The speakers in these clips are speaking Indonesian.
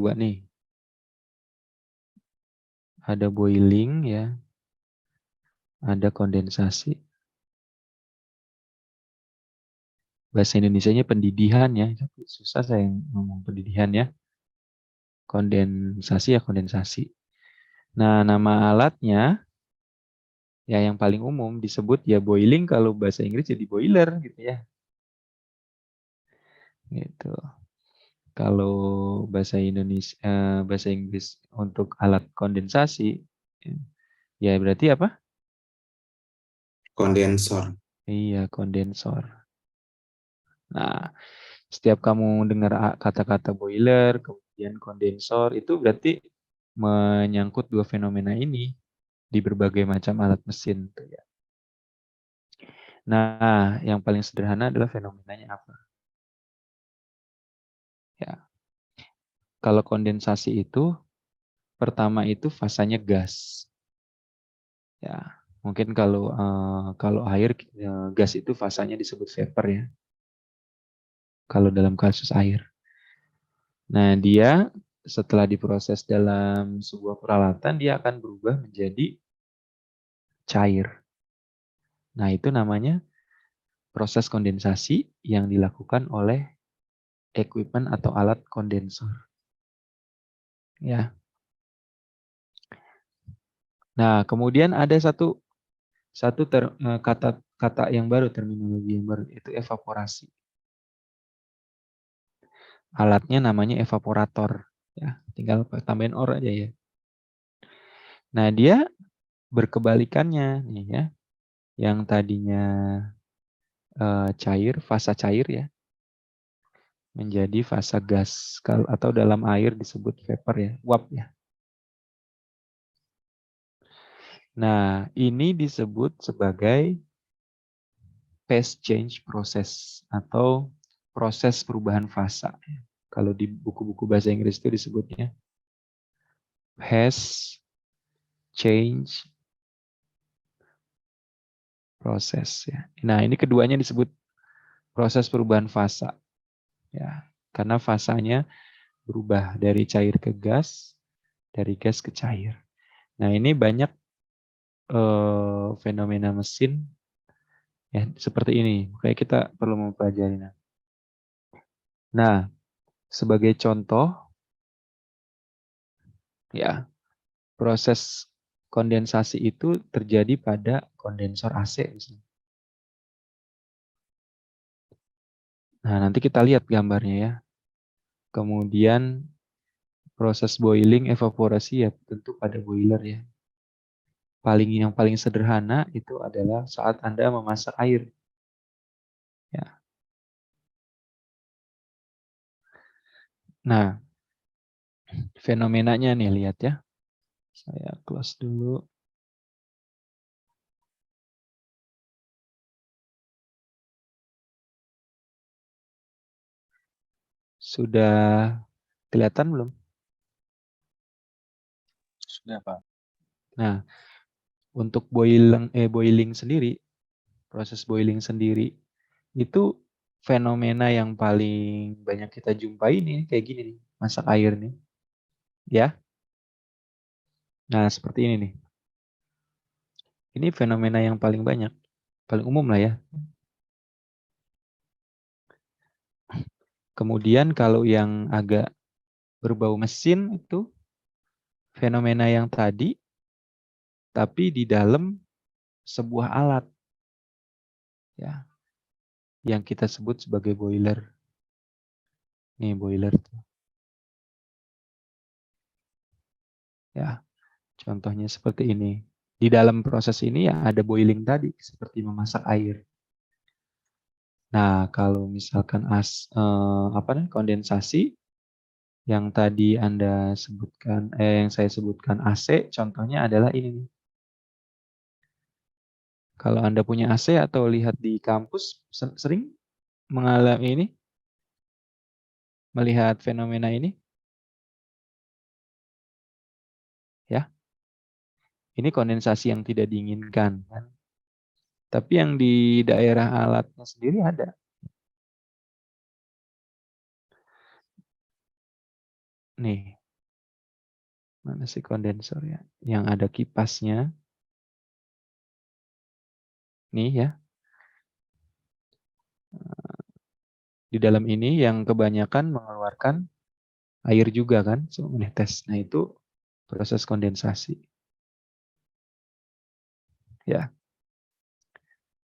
dua nih. Ada boiling ya, ada kondensasi. Bahasa Indonesianya pendidihan ya, tapi susah saya ngomong pendidihan ya. Kondensasi ya kondensasi. Nah, nama alatnya ya yang paling umum disebut ya boiling, kalau bahasa Inggris jadi boiler gitu ya. Gitu. Kalau bahasa Inggris untuk alat kondensasi ya berarti apa? Kondensor. Iya, kondensor. Nah, setiap kamu dengar kata-kata boiler, kemudian kondensor, itu berarti menyangkut dua fenomena ini di berbagai macam alat mesin. Nah, yang paling sederhana adalah fenomenanya apa? Ya, kalau kondensasi itu pertama itu fasanya gas. Ya, mungkin kalau air gas itu fasanya disebut vapor ya. Kalau dalam kasus air. Nah, dia setelah diproses dalam sebuah peralatan, dia akan berubah menjadi cair. Nah, itu namanya proses kondensasi yang dilakukan oleh equipment atau alat kondensor. Ya. Nah, kemudian ada kata yang baru, terminologi yang baru, itu evaporasi. Alatnya namanya evaporator. Ya, tinggal tambahin or aja ya. Nah, dia berkebalikannya nih ya. Yang tadinya cair, fasa cair ya, menjadi fasa gas atau dalam air disebut vapor ya, uap ya. Nah, ini disebut sebagai phase change process atau proses perubahan fasa. Kalau di buku-buku bahasa Inggris itu disebutnya phase change process ya. Nah, ini keduanya disebut proses perubahan fasa ya. Karena fasanya berubah dari cair ke gas, dari gas ke cair. Nah, ini banyak fenomena mesin ya seperti ini. Makanya kita perlu mempelajari. Nah, sebagai contoh ya, proses kondensasi itu terjadi pada kondensor AC misalnya. Nah, nanti kita lihat gambarnya ya. Kemudian proses boiling, evaporasi ya tentu pada boiler ya. Yang paling sederhana itu adalah saat Anda memasak air. Ya. Nah, fenomenanya nih lihat ya. Saya close dulu. Sudah kelihatan belum? Sudah, Pak. Nah, untuk boiling sendiri, proses boiling sendiri itu fenomena yang paling banyak kita jumpai nih kayak gini nih, masak air nih. Ya. Nah, seperti ini nih. Ini fenomena yang paling banyak, paling umum lah ya. Kemudian kalau yang agak berbau mesin itu fenomena yang tadi, tapi di dalam sebuah alat ya, yang kita sebut sebagai boiler. Nih boiler tuh. Ya, contohnya seperti ini. Di dalam proses ini ya ada boiling tadi seperti memasak air. Nah, kalau misalkan kondensasi yang tadi yang saya sebutkan AC, contohnya adalah ini nih. Kalau Anda punya AC atau lihat di kampus sering mengalami ini, melihat fenomena ini, ya. Ini kondensasi yang tidak diinginkan kan. Tapi yang di daerah alatnya sendiri ada. nih. Mana sih kondensor ya? Yang ada kipasnya. Nih ya. Di dalam ini yang kebanyakan mengeluarkan air juga kan, menetes. Nah itu proses kondensasi. Ya.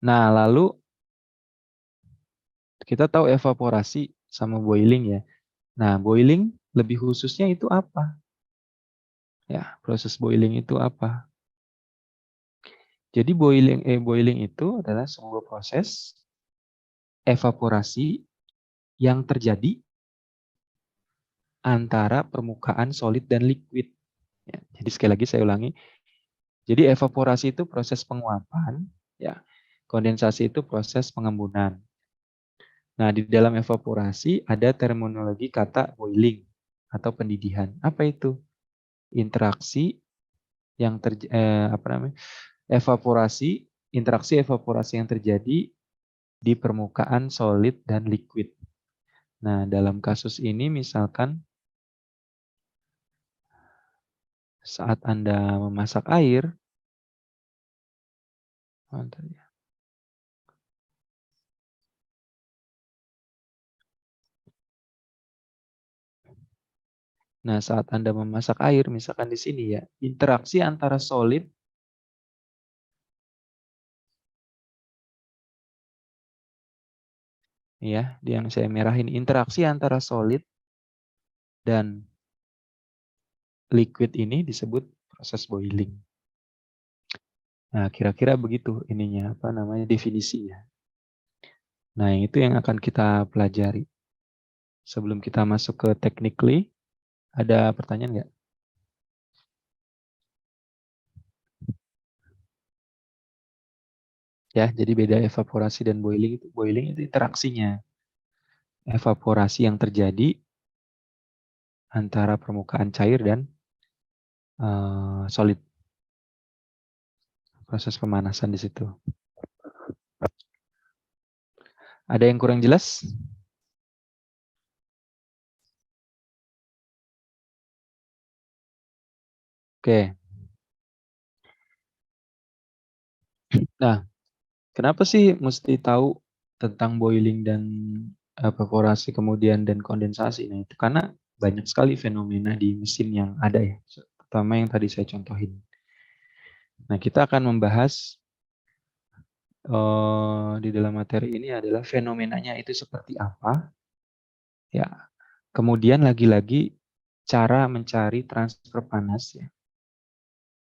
Nah lalu kita tahu evaporasi sama boiling ya. Nah boiling lebih khususnya itu apa? Ya proses boiling itu apa? Jadi boiling itu adalah sebuah proses evaporasi yang terjadi antara permukaan solid dan liquid. Ya, jadi sekali lagi saya ulangi. Jadi evaporasi itu proses penguapan, ya. Kondensasi itu proses pengembunan. Nah, di dalam evaporasi ada terminologi kata boiling atau pendidihan. Apa itu? Interaksi yang interaksi evaporasi yang terjadi di permukaan solid dan liquid. Nah, dalam kasus ini misalkan saat Anda memasak air, nah, saat Anda memasak air, misalkan di sini ya, interaksi antara solid ya, yang saya merahin, interaksi antara solid dan liquid ini disebut proses boiling. Nah, kira-kira begitu ininya, apa namanya, definisinya. Nah, itu yang akan kita pelajari. Sebelum kita masuk ke technically, ada pertanyaan nggak? Ya, jadi beda evaporasi dan boiling itu. Boiling itu interaksinya. Evaporasi yang terjadi antara permukaan cair dan solid. Proses pemanasan di situ. Ada yang kurang jelas? Oke. Nah, kenapa sih mesti tahu tentang boiling dan evaporasi kemudian dan kondensasi? Nah, itu karena banyak sekali fenomena di mesin yang ada ya. Terutama yang tadi saya contohin. Nah, kita akan membahas di dalam materi ini adalah fenomenanya itu seperti apa. Ya. Kemudian lagi-lagi cara mencari transfer panas ya.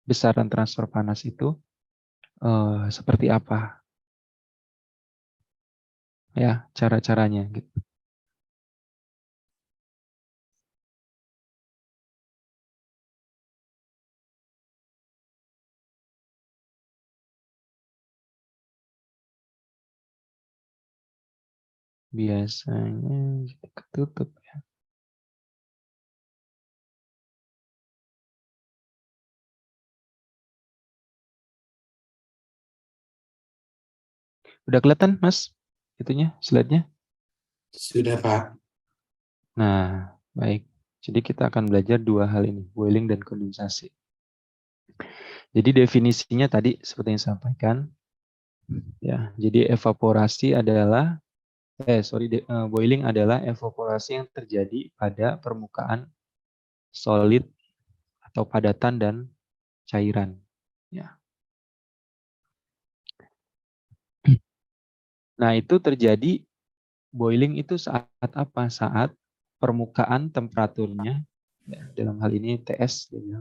Besaran transfer panas itu seperti apa? Ya, cara-caranya gitu. Biasanya ketutup ya. Udah kelihatan, Mas? Itunya, slide-nya? Sudah, Pak. Nah, baik. Jadi kita akan belajar dua hal ini, boiling dan kondensasi. Jadi definisinya tadi seperti yang saya sampaikan, ya. Jadi evaporasi adalah boiling adalah evaporasi yang terjadi pada permukaan solid atau padatan dan cairan. Ya. Nah, itu terjadi boiling itu saat apa? Saat permukaan temperaturnya, ya, dalam hal ini TS, ya.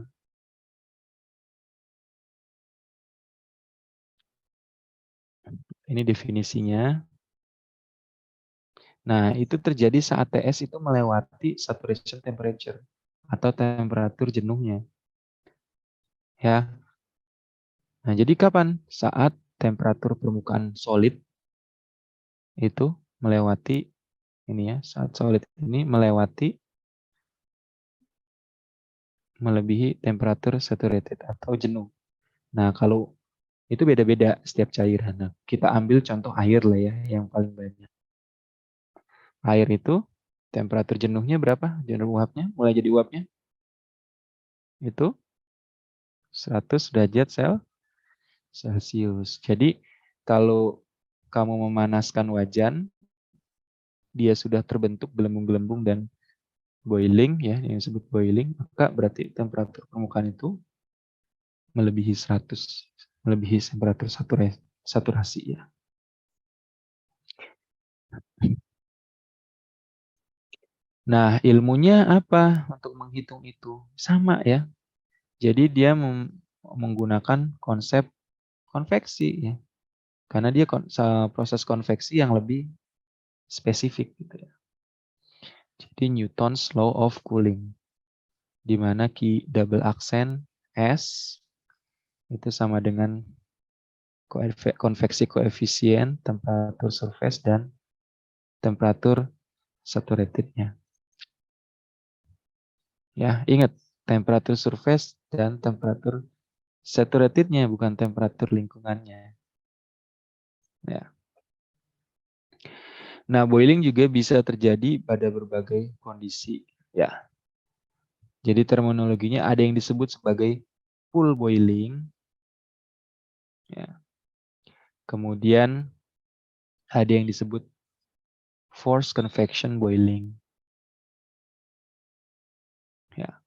Ini definisinya. Nah, itu terjadi saat TS itu melewati saturation temperature atau temperatur jenuhnya. Ya. Nah, jadi kapan? Saat temperatur permukaan solid itu melewati ini ya, saat solid ini melebihi temperatur saturated atau jenuh. Nah, kalau itu beda-beda setiap cairan. Nah, kita ambil contoh air lah ya, yang paling banyak. Air itu Temperatur jenuhnya berapa? Jenuh uapnya, mulai jadi uapnya. Itu 100 derajat Celcius. Jadi kalau kamu memanaskan wajan, dia sudah terbentuk gelembung-gelembung dan boiling ya, yang disebut boiling, maka berarti temperatur permukaan itu melebihi 100, melebihi temperatur saturasi ya. Nah, ilmunya apa untuk menghitung itu? Sama ya. Jadi dia menggunakan konsep konveksi ya. Karena dia proses konveksi yang lebih spesifik gitu ya. Jadi Newton's Law of Cooling, di mana Q double aksen S itu sama dengan konveksi koefisien, temperatur surface, dan temperatur saturatednya. Ya, ingat temperatur surface dan temperatur saturatednya, bukan temperatur lingkungannya. Ya. Nah, boiling juga bisa terjadi pada berbagai kondisi. Ya. Jadi terminologinya ada yang disebut sebagai full boiling. Ya. Kemudian ada yang disebut forced convection boiling. Ya.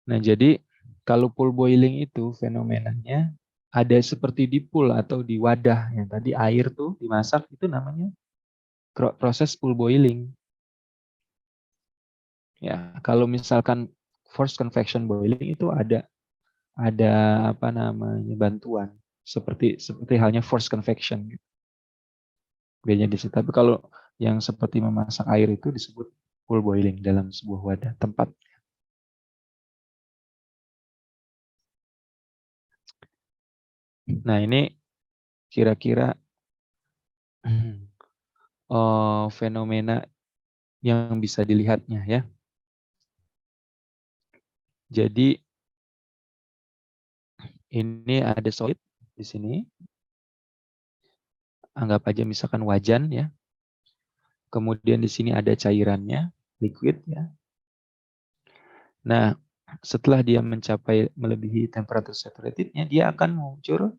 Nah, jadi kalau pool boiling itu fenomenanya ada seperti di pool atau di wadah yang tadi air tuh dimasak, itu namanya proses pool boiling. Ya, kalau misalkan forced convection boiling itu ada apa namanya bantuan seperti halnya forced convection gitu. Bedanya di situ. Tapi kalau yang seperti memasak air itu disebut pool boiling dalam sebuah wadah tempat. Nah, ini kira-kira fenomena yang bisa dilihatnya ya. Jadi ini ada solid di sini. Anggap aja misalkan wajan ya. Kemudian di sini ada cairannya, liquid ya. Nah, setelah dia mencapai melebihi temperatur saturatednya, dia akan muncul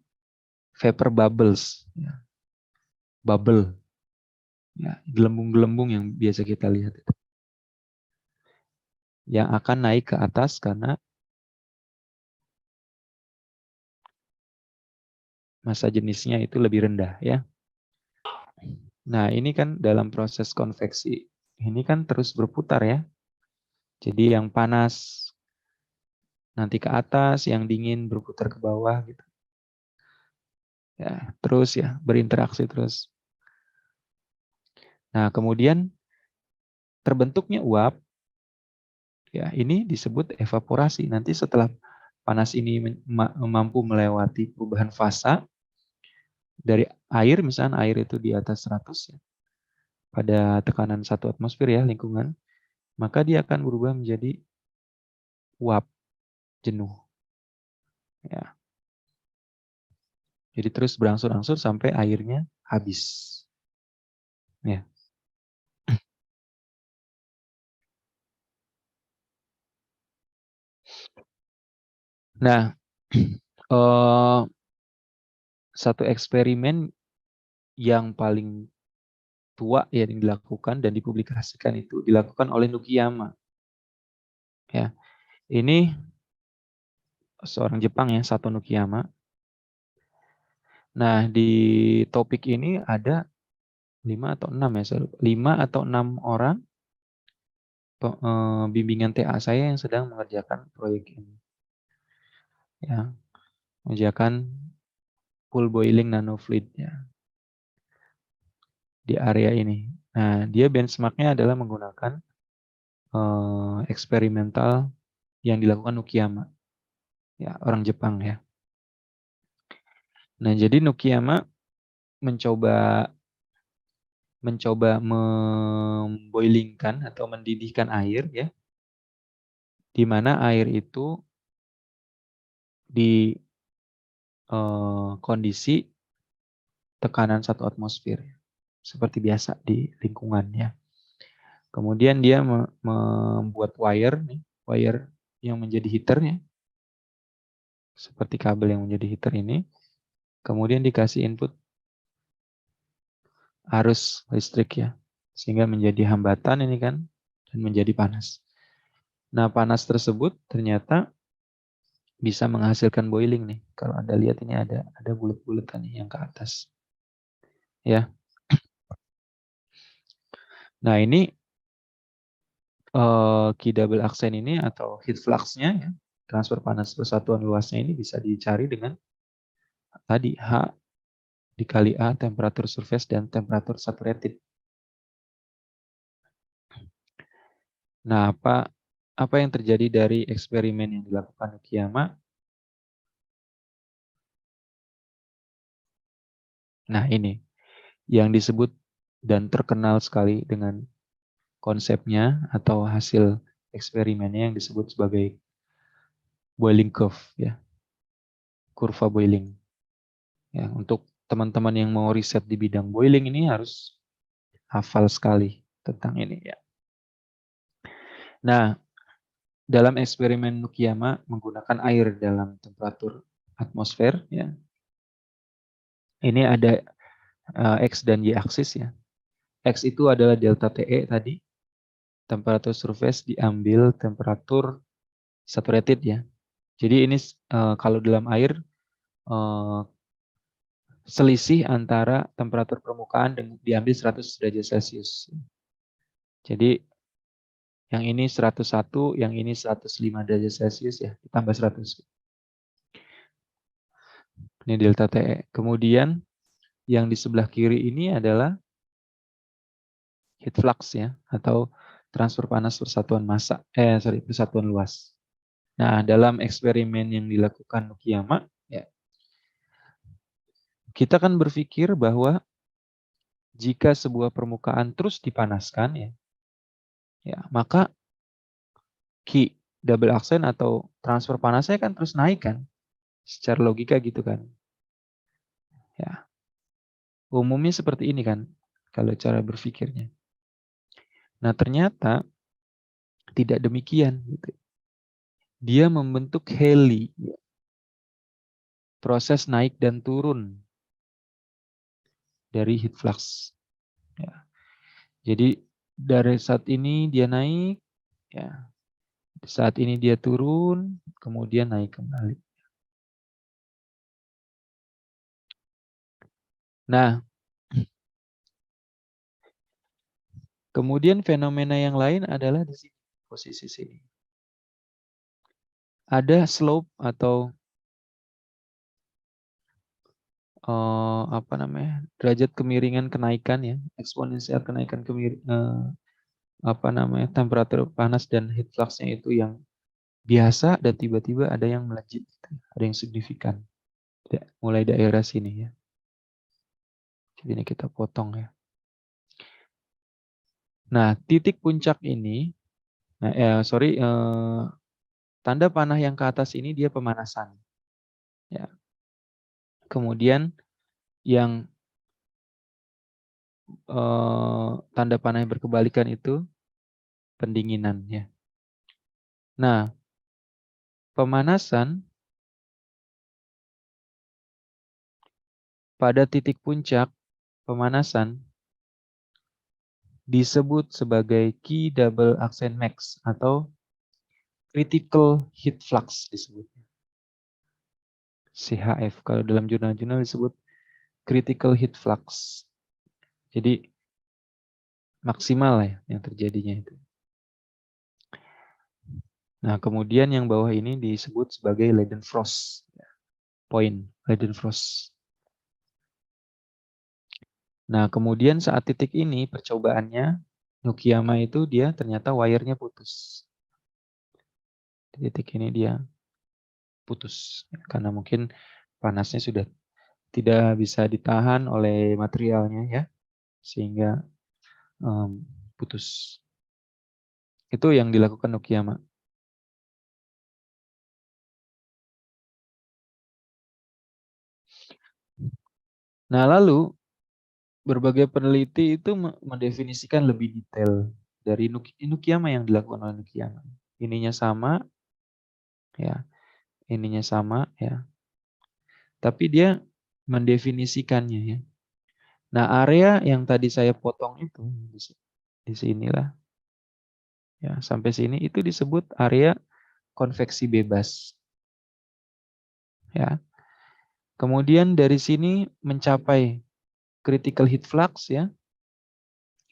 vapor bubbles. Ya. Bubble. Ya, gelembung-gelembung yang biasa kita lihat itu. Yang akan naik ke atas karena massa jenisnya itu lebih rendah ya. Nah, ini kan dalam proses konveksi, ini kan terus berputar ya. Jadi yang panas nanti ke atas, yang dingin berputar ke bawah gitu. Ya, terus ya, berinteraksi terus. Nah, kemudian terbentuknya uap, ya ini disebut evaporasi. Nanti setelah panas ini mampu melewati perubahan fasa dari air, misalnya air itu di atas 100 ya, pada tekanan 1 atmosfer ya lingkungan, maka dia akan berubah menjadi uap jenuh. Ya. Jadi terus berangsur-angsur sampai airnya habis. Ya. Nah, satu eksperimen yang paling tua yang dilakukan dan dipublikasikan itu dilakukan oleh Nukiyama. Ya, ini seorang Jepang ya, Sato Nukiyama. Nah, di topik ini ada 5 atau 6 ya, 5 atau 6 orang bimbingan TA saya yang sedang mengerjakan proyek ini. Ya, mengerjakan pool boiling nanofluid ya di area ini. Nah, dia benchmarknya adalah menggunakan eksperimental yang dilakukan Nukiyama, ya orang Jepang ya. Nah, jadi Nukiyama mencoba memboilingkan atau mendidihkan air ya, di mana air itu kondisi tekanan 1 atmosfer seperti biasa di lingkungannya. Kemudian dia membuat wire yang menjadi heaternya, seperti kabel yang menjadi heater ini. Kemudian dikasih input arus listrik ya, sehingga menjadi hambatan ini kan, dan menjadi panas. Nah, panas tersebut ternyata bisa menghasilkan boiling nih. Kalau Anda lihat ini ada bulat-bulatan nih yang ke atas. Ya. Nah, ini key double accent ini atau heat flux-nya ya, transfer panas persatuan luasnya ini bisa dicari dengan tadi H dikali A, temperatur surface dan temperatur saturated. Nah, apa yang terjadi dari eksperimen yang dilakukan Ukiyama? Nah, ini yang disebut dan terkenal sekali dengan konsepnya atau hasil eksperimennya yang disebut sebagai boiling curve ya, kurva boiling. Ya, untuk teman-teman yang mau riset di bidang boiling ini harus hafal sekali tentang ini ya. Nah, dalam eksperimen Ukiyama menggunakan air dalam temperatur atmosfer ya. Ini ada X dan Y aksis ya. X itu adalah delta TE tadi. Temperatur surface diambil temperatur saturated ya. Jadi ini kalau dalam air selisih antara temperatur permukaan dengan diambil 100 derajat Celcius. Jadi yang ini 101, yang ini 105 derajat Celcius ya, ditambah 100. Ini delta TE. Kemudian yang di sebelah kiri ini adalah heat flux ya, atau transfer panas persatuan persatuan luas. Nah, dalam eksperimen yang dilakukan Ukiyama, ya, kita kan berpikir bahwa jika sebuah permukaan terus dipanaskan ya, maka Q double accent atau transfer panasnya kan terus naik kan, secara logika gitu kan. Ya, umumnya seperti ini kan, kalau cara berpikirnya. Nah, ternyata tidak demikian. Gitu. Dia membentuk heli, proses naik dan turun dari heat flux. Ya. Jadi dari saat ini dia naik, ya. Saat ini dia turun, kemudian naik kembali. Nah, kemudian fenomena yang lain adalah di sini, posisi sini. Ada slope atau derajat kemiringan kenaikan ya, eksponensial kenaikan temperatur panas dan heat flux-nya itu yang biasa dan tiba-tiba ada yang melejit, ada yang signifikan. Mulai daerah sini ya. Jadi ini kita potong ya. Nah, titik puncak ini, tanda panah yang ke atas ini dia pemanasan. Ya. Kemudian yang tanda panah yang berkebalikan itu pendinginan ya. Nah, pemanasan pada titik puncak pemanasan disebut sebagai key double accent max atau critical heat flux disebutnya. CHF kalau dalam jurnal-jurnal disebut critical heat flux. Jadi maksimal ya yang terjadinya itu. Nah, kemudian yang bawah ini disebut sebagai Leidenfrost point, Leidenfrost. Nah, kemudian saat titik ini percobaannya Ukiyama itu dia ternyata wire-nya putus. Di titik ini dia putus karena mungkin panasnya sudah tidak bisa ditahan oleh materialnya ya, sehingga putus. Itu yang dilakukan Ukiyama. Nah, lalu berbagai peneliti itu mendefinisikan lebih detail dari Inukiyama yang dilakukan oleh Inukiyama. Ininya sama, ya, ininya sama, ya. Tapi dia mendefinisikannya, ya. Nah, area yang tadi saya potong itu di sinilah, ya, sampai sini itu disebut area konveksi bebas, ya. Kemudian dari sini mencapai critical heat flux, ya,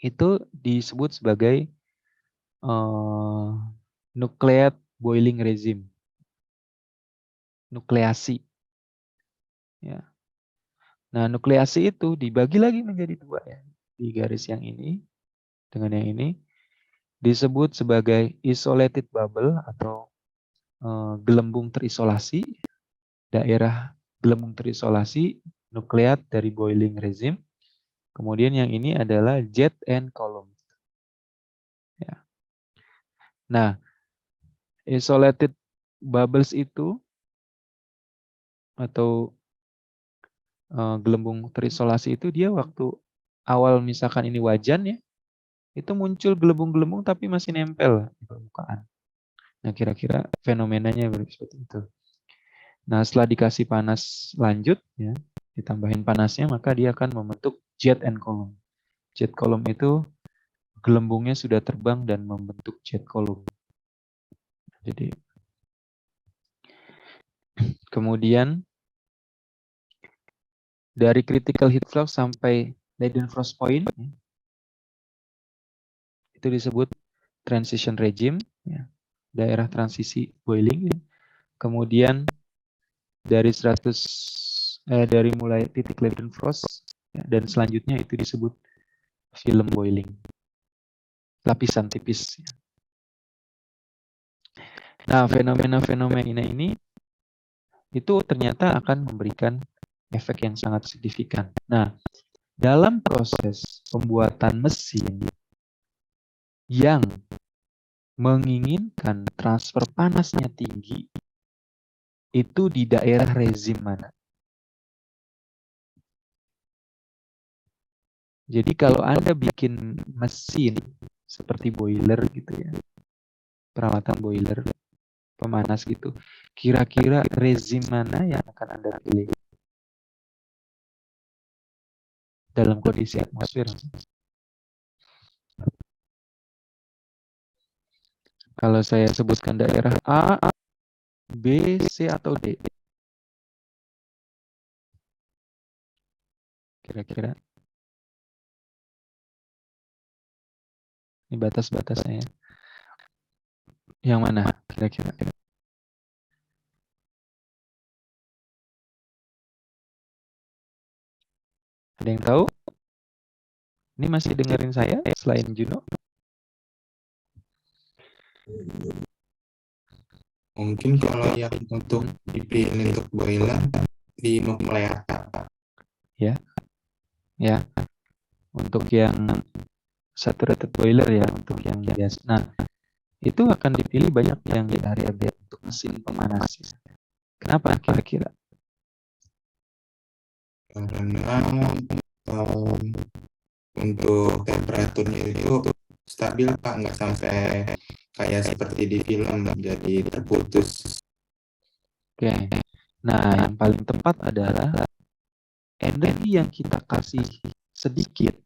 itu disebut sebagai nucleate boiling regime, nukleasi, ya. Nah, nukleasi itu dibagi lagi menjadi dua, ya. Di garis yang ini dengan yang ini disebut sebagai isolated bubble atau gelembung terisolasi, daerah gelembung terisolasi nukleat dari boiling regime. Kemudian yang ini adalah jet and column. Ya. Nah, isolated bubbles itu atau gelembung terisolasi itu dia waktu awal misalkan ini wajan, ya, itu muncul gelembung-gelembung tapi masih nempel di permukaan. Nah, kira-kira fenomenanya seperti itu. Nah, setelah dikasih panas lanjut, ya, ditambahin panasnya, maka dia akan membentuk jet and column. Jet column itu gelembungnya sudah terbang dan membentuk jet column. Jadi kemudian dari critical heat flux sampai Leidenfrost point, ya, itu disebut transition regime, ya, daerah transisi boiling. Ya. Kemudian dari dari mulai titik Leidenfrost, ya, dan selanjutnya itu disebut film boiling, lapisan tipis. Ya. Nah, fenomena-fenomena ini itu ternyata akan memberikan efek yang sangat signifikan. Nah, dalam proses pembuatan mesin yang menginginkan transfer panasnya tinggi, itu di daerah rezim mana? Jadi kalau Anda bikin mesin seperti boiler gitu, ya, peralatan boiler, pemanas gitu, kira-kira rezim mana yang akan Anda pilih dalam kondisi atmosfer? Kalau saya sebutkan daerah A, B, C, atau D, kira-kira ini batas-batasnya, ya. Yang mana kira-kira? Ada yang tahu? Ini masih dengerin saya selain Juno? Mungkin kalau yang untuk dipilih untuk boiler di nuklear. Ya, ya. Untuk yang saturated boiler, ya, untuk yang biasa. Nah, itu akan dipilih banyak yang di area B untuk mesin pemanas. Kenapa kira-kira? Karena untuk temperaturnya itu stabil, Pak, nggak sampai kayak seperti di film jadi terputus. Oke. Nah, yang paling tepat adalah energi yang kita kasih sedikit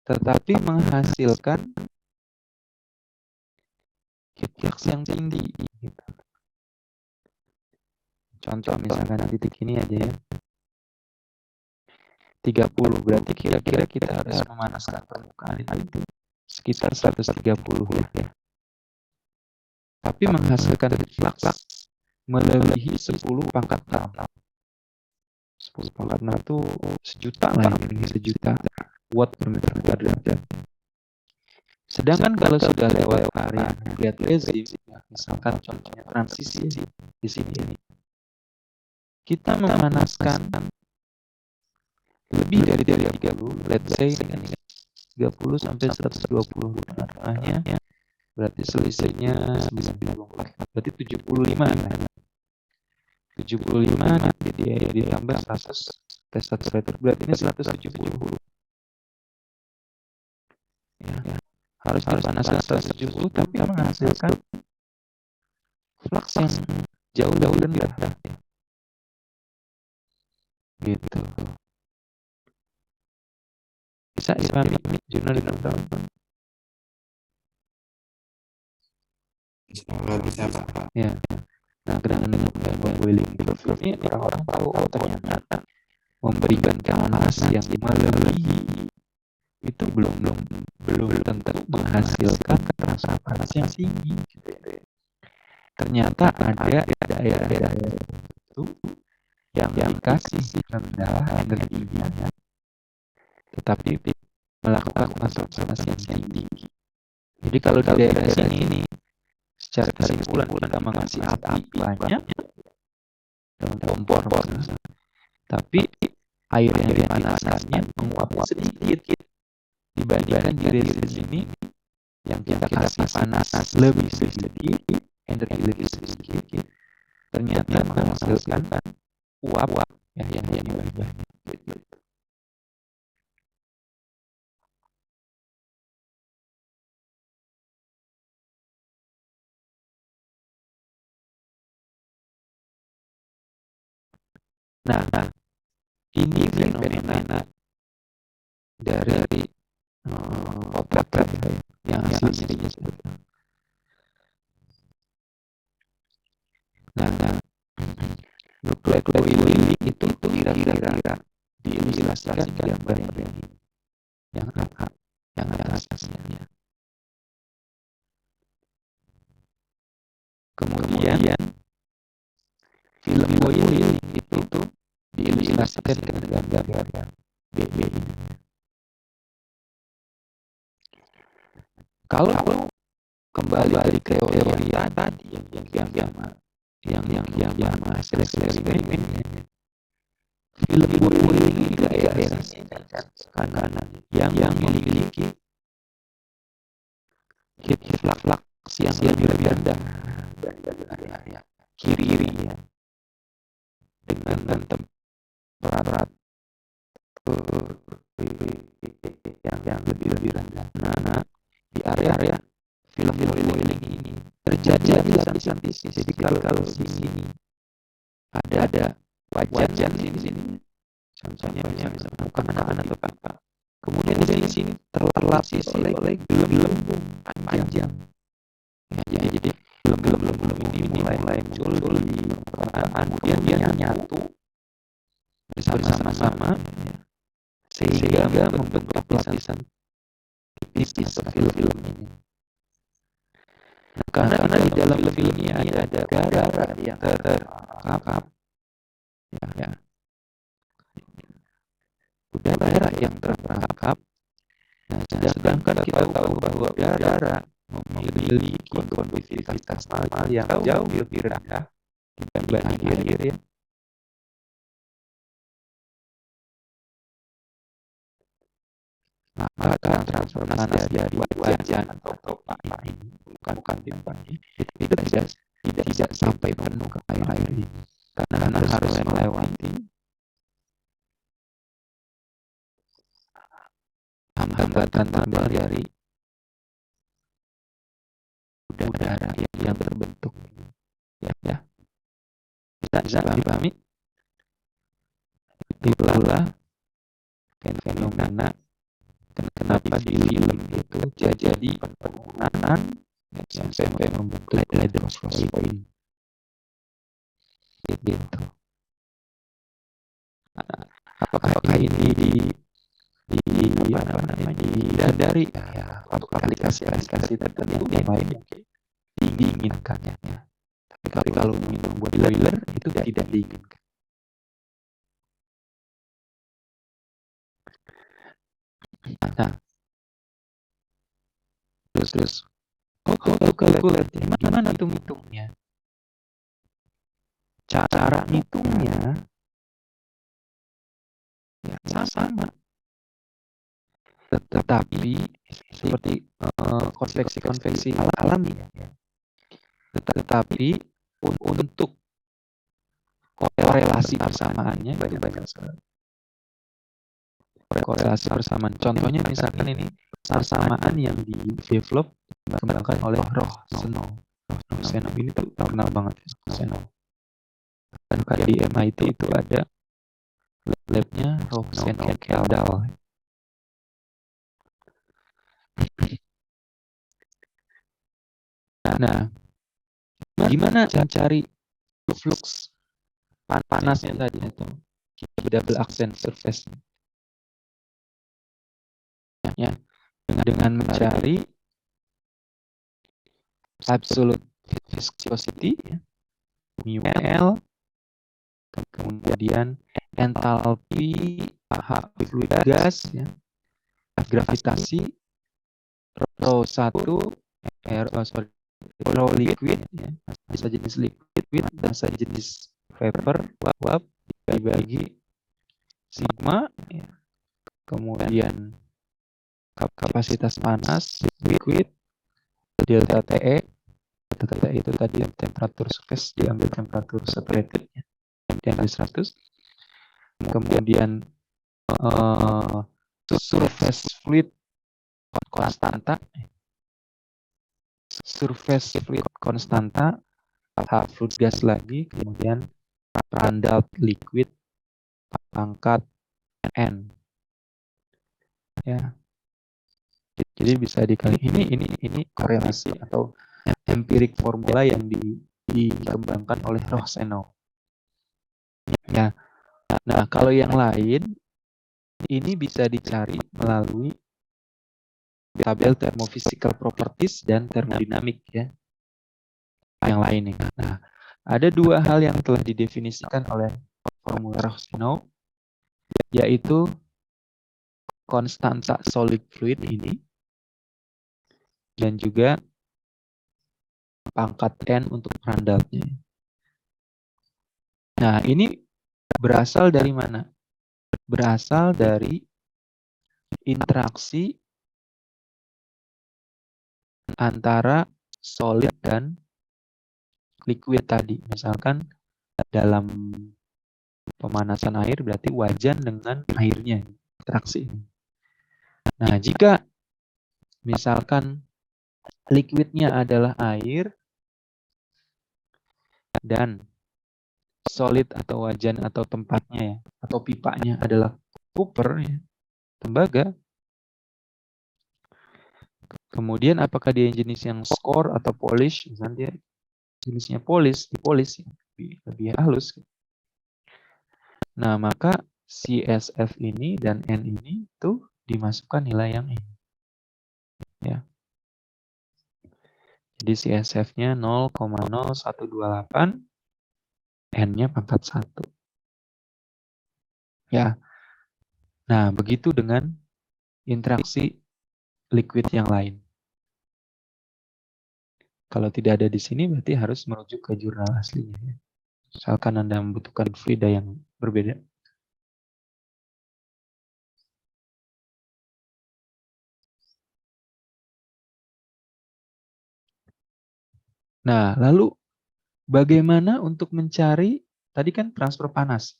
tetapi menghasilkan heat flux yang tinggi. Gitu. Contoh misalkan di titik ini aja, ya. 30, berarti kira-kira kita harus memanaskan permukaan itu sekitar 130, ya. Tapi menghasilkan heat flux melebihi 10 pangkat 6. 10 pangkat 6 itu sejuta lah, ini sejuta watt per meter kuadrat. Sedangkan kalau sudah lewat area lihat rezim, misalkan contohnya transisi di sini, kita memanaskan lebih dari 30, let's say 30 sampai 120 di tengah-tengahnya, berarti selisihnya 94, berarti 75 kan? 75 ditambah 100 tes saturated berat ini 170. Ya, harus dipanaskan 170 tapi menghasilkan flux yang jauh rendah. Gitu. Bisa jurnal nonton. Bisa Pak. Ya. Nah, dengan boiling curve ini orang-orang tahu ternyata memberikan panas yang melebihi itu belum tentu menghasilkan rasa panas yang tinggi. Ternyata ada daerah itu yang dikasih rendah energinya, tetapi melakukan rasa panas yang tinggi. Jadi kalau di daerah sini secara kesimpulan kita mengasih api banyak dalam kompor, tapi air yang dipanaskannya menguapnya sedikit dibandingkan di resin ini yang kita kasih panas lebih sedikit, energi lebih sedikit, ternyata menghasilkan uap ya yang banyak. Nah, ini fenomena dari potret yang aslinya seperti itu. Nah, nuclear boiling itu kira-kira diilustrasikan gambar yang atasnya. Kemudian film boiling itu diilustrasikan dengan gambar BB ini. Kalau kembali dari teori tadi yang hasil eksperimen, film boiling ini daerah kanan yang memiliki heat flux yang lebih rendah dari area kiri ya, dengan temperatur yang lebih rendah. Nah, di area film boiling ini terjadi lapisan bisnis. Jadi kalau di sini ada wajan di sini, contohnya bukan anak atau apa. Kemudian di sini terlapis oleh gelembung panjang. Ya, jadi gelembung ini mulai muncul di permukaan, kemudian nyatu bersama-sama sehingga membentuk lapisan tipis atau film ini. Nah, karena di dalam filmnya ada udara yang terperangkap, ya, udara yang terperangkap. Nah, sedangkan kita tahu bahwa udara memiliki konduktivitas yang jauh lebih rendah dibanding air ya. Maka transfer panas dari wajan atau topi ini bukan pipa itu tidak sampai penuh ke air ini karena harus melewati hambatan dari udara yang terbentuk ya. Bisa dipahami? Itulah fenomena kenapa di film itu jadi penurunan sampai membentuk ledrosfoid gitu. Apakah ini dari ya untuk aplikasi tertentu yang lain diinginkan ya. Tapi kalau minum boiler itu tidak diinginkan. Nah, terus autocalculator gimana tuh hitungnya? Cara hitungnya ya sama. Tetapi seperti konveksi alami ya. Tetapi untuk korelasi persamaannya banyak sekali. korelasi persamaan. Contohnya misalkan ini persamaan yang di-develop dikembangkan oleh Roh Senow ini tuh terkenal banget Senow. Maka di MIT itu ada labnya Roh Senow Kendall. Nah, gimana mencari flux panasnya tadi atau double accent surface? Ya, dengan mencari absolute viscosity, ya, μL, kemudian entalpi fluid gas, ya, gravitasi, rho liquid, ya, bisa jenis liquid, bisa jenis vapor, uap, dibagi sigma, ya, kemudian kapasitas panas liquid, delta TE. Delta TE itu tadi temperatur surface diambil temperatur saturated, ya, diambil 100. Kemudian surface fluid konstanta, fluid gas lagi, kemudian Prandtl liquid pangkat N, ya. Jadi bisa dikali ini korelasi atau empirik formula yang dikembangkan oleh Roh Senow. Ya. Nah, kalau yang lain ini bisa dicari melalui tabel thermophysical properties dan thermodinamik, ya. Yang lain nih. Nah, ada dua hal yang telah didefinisikan oleh formula Roh Senow, yaitu konstanta solid fluid ini dan juga pangkat N untuk Prandtl-nya. Nah, ini berasal dari mana? Berasal dari interaksi antara solid dan liquid tadi. Misalkan dalam pemanasan air berarti wajan dengan airnya, interaksi. Nah, jika misalkan liquidnya adalah air dan solid atau wajan atau tempatnya, ya, atau pipanya adalah copper, ya, tembaga. Kemudian apakah dia jenis yang score atau polish? Misalnya dia jenisnya dipolis, ya, lebih halus. Nah, maka CSF ini dan N ini tuh dimasukkan nilai yang ini. Ya. Jadi CSF-nya 0,0128, N-nya pangkat 1. Ya. Nah, begitu dengan interaksi liquid yang lain. Kalau tidak ada di sini berarti harus merujuk ke jurnal aslinya, ya. Misalkan Anda membutuhkan fluida yang berbeda. Nah, lalu bagaimana untuk mencari, tadi kan transfer panas.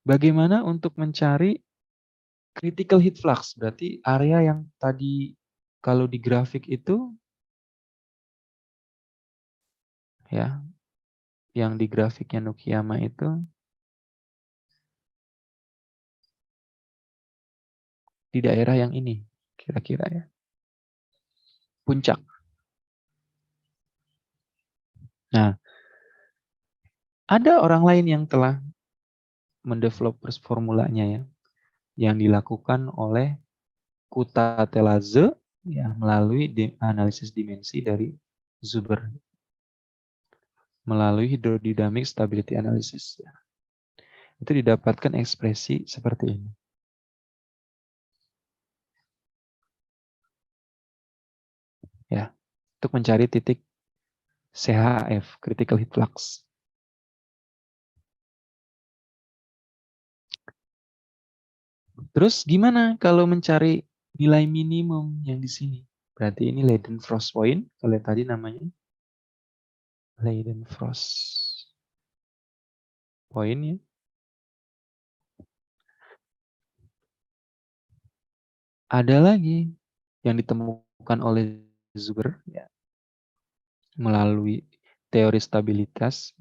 Bagaimana untuk mencari critical heat flux? Berarti area yang tadi kalau di grafik itu, ya, yang di grafiknya Nukiyama itu, di daerah yang ini, kira-kira, ya. Puncak. Nah, ada orang lain yang telah mendevelop formulanya, ya, yang dilakukan oleh Kutateladze, ya, melalui analisis dimensi dari Zuber, melalui hydrodynamic stability analysis, ya. Itu didapatkan ekspresi seperti ini. Ya, untuk mencari titik CHF, critical heat flux. Terus gimana kalau mencari nilai minimum yang di sini? Berarti ini Leidenfrost point, kalau tadi namanya Leidenfrost point, ya. ada lagi yang ditemukan oleh Zuber ya, melalui teori stabilitas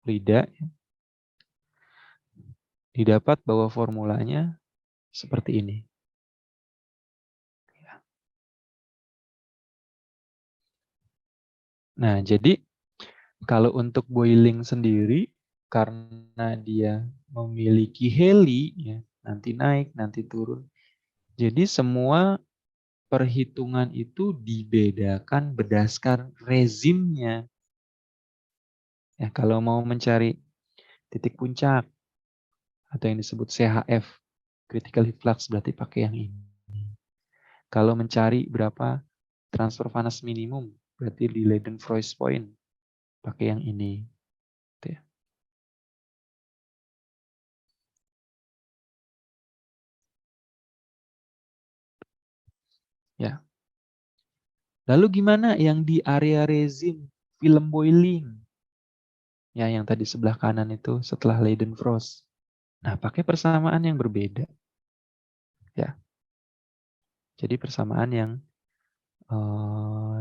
Frida, didapat bahwa formulanya seperti ini. Nah, jadi kalau untuk boiling sendiri, karena dia memiliki heli, ya, nanti naik, nanti turun. Jadi semua perhitungan itu dibedakan berdasarkan rezimnya. Ya, kalau mau mencari titik puncak atau yang disebut CHF, critical heat flux, berarti pakai yang ini. Kalau mencari berapa transfer panas minimum, berarti di Leidenfroist point, pakai yang ini. Gitu ya. Ya. Lalu gimana yang di area rezim film boiling? Ya, yang tadi sebelah kanan itu setelah Leidenfrost. Nah, pakai persamaan yang berbeda. Ya. Jadi persamaan yang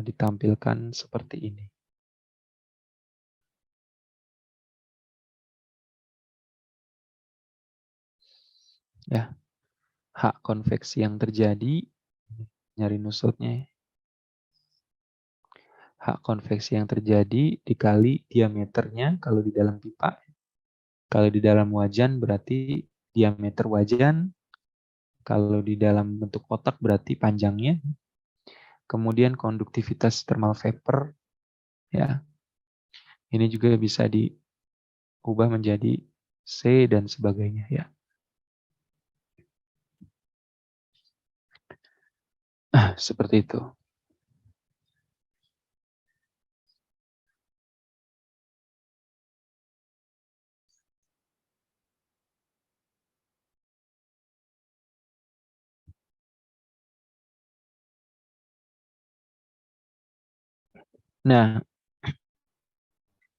ditampilkan seperti ini. Ya, hak konveksi yang terjadi, nyari nusutnya. Hak konveksi yang terjadi dikali diameternya kalau di dalam pipa. Kalau di dalam wajan berarti diameter wajan. Kalau di dalam bentuk kotak berarti panjangnya. Kemudian konduktivitas thermal vapor, ya. Ini juga bisa diubah menjadi C dan sebagainya, ya. Seperti itu. Nah,